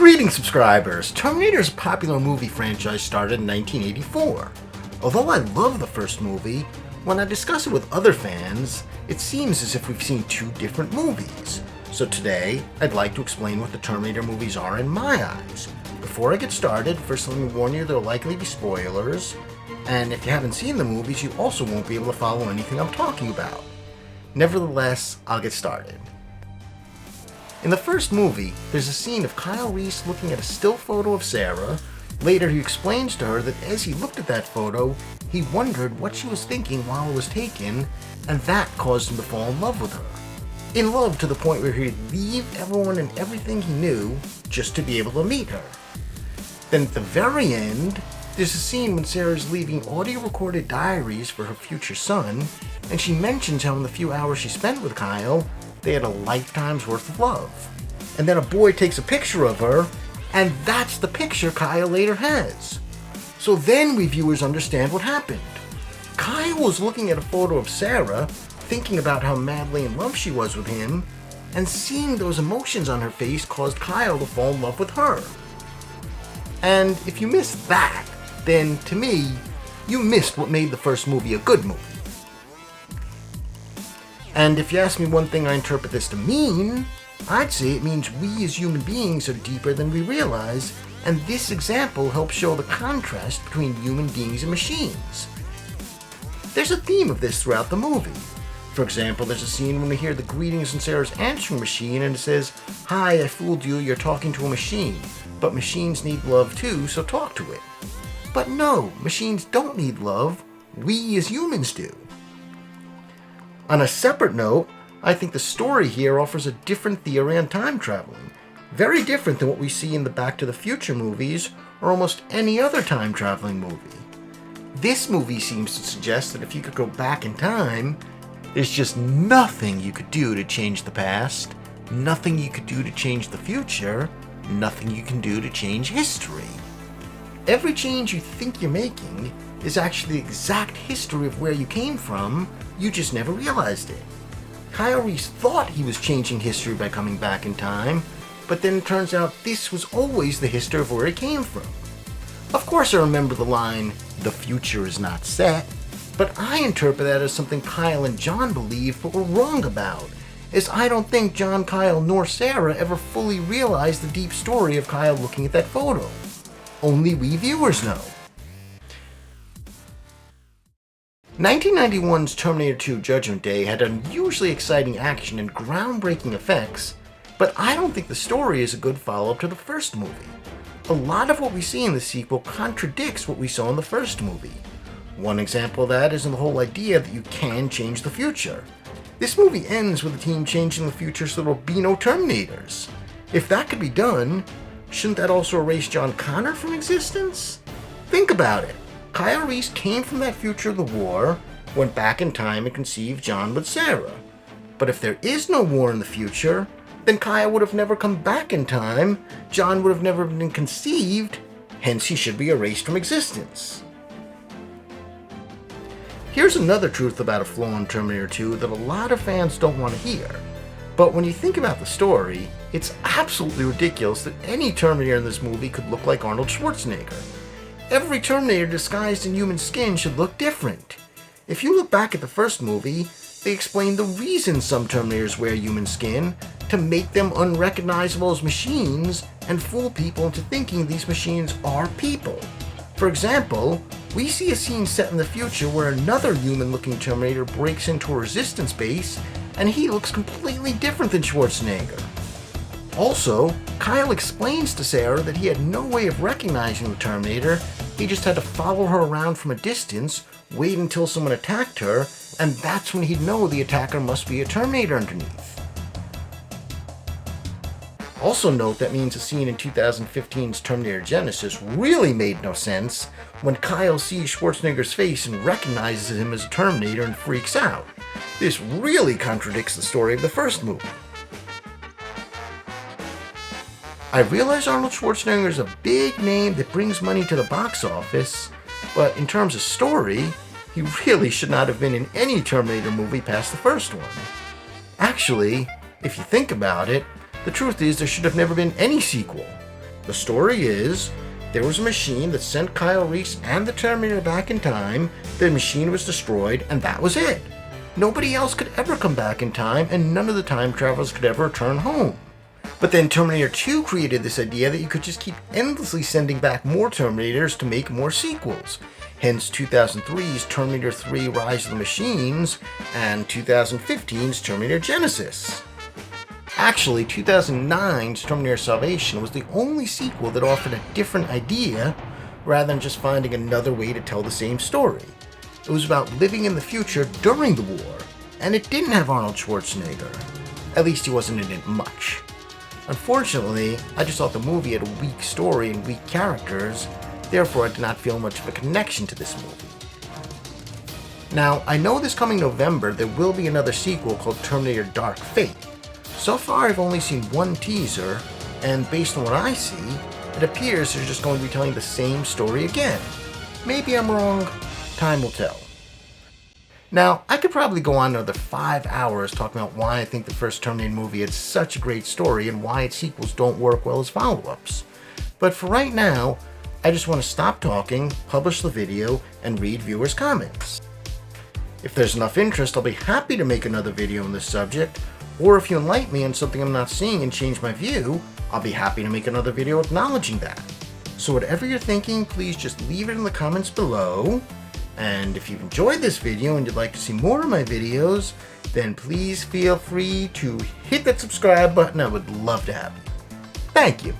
Greetings, subscribers! Terminator is a popular movie franchise started in 1984. Although I love the first movie, when I discuss it with other fans, it seems as if we've seen two different movies. So today, I'd like to explain what the Terminator movies are in my eyes. Before I get started, first let me warn you there will likely be spoilers, and if you haven't seen the movies, you also won't be able to follow anything I'm talking about. Nevertheless, I'll get started. In the first movie, there's a scene of Kyle Reese looking at a still photo of Sarah. Later, he explains to her that as he looked at that photo, he wondered what she was thinking while it was taken, and that caused him to fall in love with her. In love to the point where he'd leave everyone and everything he knew just to be able to meet her. Then at the very end, there's a scene when Sarah's leaving audio-recorded diaries for her future son, and she mentions how in the few hours she spent with Kyle, they had a lifetime's worth of love. And then a boy takes a picture of her, and that's the picture Kyle later has. So then we viewers understand what happened. Kyle was looking at a photo of Sarah, thinking about how madly in love she was with him, and seeing those emotions on her face caused Kyle to fall in love with her. And if you missed that, then to me, you missed what made the first movie a good movie. And if you ask me one thing I interpret this to mean, I'd say it means we as human beings are deeper than we realize, and this example helps show the contrast between human beings and machines. There's a theme of this throughout the movie. For example, there's a scene when we hear the greetings in Sarah's answering machine and it says, "Hi, I fooled you, you're talking to a machine, but machines need love too, so talk to it." But no, machines don't need love, we as humans do. On a separate note, I think the story here offers a different theory on time traveling, very different than what we see in the Back to the Future movies or almost any other time traveling movie. This movie seems to suggest that if you could go back in time, there's just nothing you could do to change the past, nothing you could do to change the future, nothing you can do to change history. Every change you think you're making is actually the exact history of where you came from, you just never realized it. Kyle Reese thought he was changing history by coming back in time, but then it turns out this was always the history of where he came from. Of course I remember the line, "The future is not set," but I interpret that as something Kyle and John believed but were wrong about, as I don't think John, Kyle, nor Sarah ever fully realized the deep story of Kyle looking at that photo. Only we viewers know. 1991's Terminator 2 Judgment Day had unusually exciting action and groundbreaking effects, but I don't think the story is a good follow-up to the first movie. A lot of what we see in the sequel contradicts what we saw in the first movie. One example of that is in the whole idea that you can change the future. This movie ends with the team changing the future so there will be no Terminators. If that could be done, shouldn't that also erase John Connor from existence? Think about it. Kyle Reese came from that future of the war, went back in time and conceived John with Sarah. But if there is no war in the future, then Kyle would have never come back in time, John would have never been conceived, hence he should be erased from existence. Here's another truth about a flaw in Terminator 2 that a lot of fans don't want to hear. But when you think about the story, it's absolutely ridiculous that any Terminator in this movie could look like Arnold Schwarzenegger. Every Terminator disguised in human skin should look different. If you look back at the first movie, they explain the reason some Terminators wear human skin, to make them unrecognizable as machines and fool people into thinking these machines are people. For example, we see a scene set in the future where another human-looking Terminator breaks into a resistance base, and he looks completely different than Schwarzenegger. Also, Kyle explains to Sarah that he had no way of recognizing the Terminator, he just had to follow her around from a distance, wait until someone attacked her, and that's when he'd know the attacker must be a Terminator underneath. Also note that means a scene in 2015's Terminator Genesis really made no sense when Kyle sees Schwarzenegger's face and recognizes him as a Terminator and freaks out. This really contradicts the story of the first movie. I realize Arnold Schwarzenegger is a big name that brings money to the box office, but in terms of story, he really should not have been in any Terminator movie past the first one. Actually, if you think about it, the truth is there should have never been any sequel. The story is, there was a machine that sent Kyle Reese and the Terminator back in time, the machine was destroyed, and that was it. Nobody else could ever come back in time, and none of the time travelers could ever return home. But then Terminator 2 created this idea that you could just keep endlessly sending back more Terminators to make more sequels. Hence 2003's Terminator 3 Rise of the Machines and 2015's Terminator Genesis. Actually, 2009's Terminator Salvation was the only sequel that offered a different idea rather than just finding another way to tell the same story. It was about living in the future during the war, and it didn't have Arnold Schwarzenegger. At least he wasn't in it much. Unfortunately, I just thought the movie had a weak story and weak characters, therefore I did not feel much of a connection to this movie. Now, I know this coming November there will be another sequel called Terminator Dark Fate. So far I've only seen one teaser, and based on what I see, it appears they're just going to be telling the same story again. Maybe I'm wrong, time will tell. Now, I could probably go on another 5 hours talking about why I think the first Terminator movie had such a great story and why its sequels don't work well as follow-ups. But for right now, I just want to stop talking, publish the video, and read viewers' comments. If there's enough interest, I'll be happy to make another video on this subject, or if you enlighten me on something I'm not seeing and change my view, I'll be happy to make another video acknowledging that. So whatever you're thinking, please just leave it in the comments below. And if you've enjoyed this video and you'd like to see more of my videos, then please feel free to hit that subscribe button. I would love to have you. Thank you.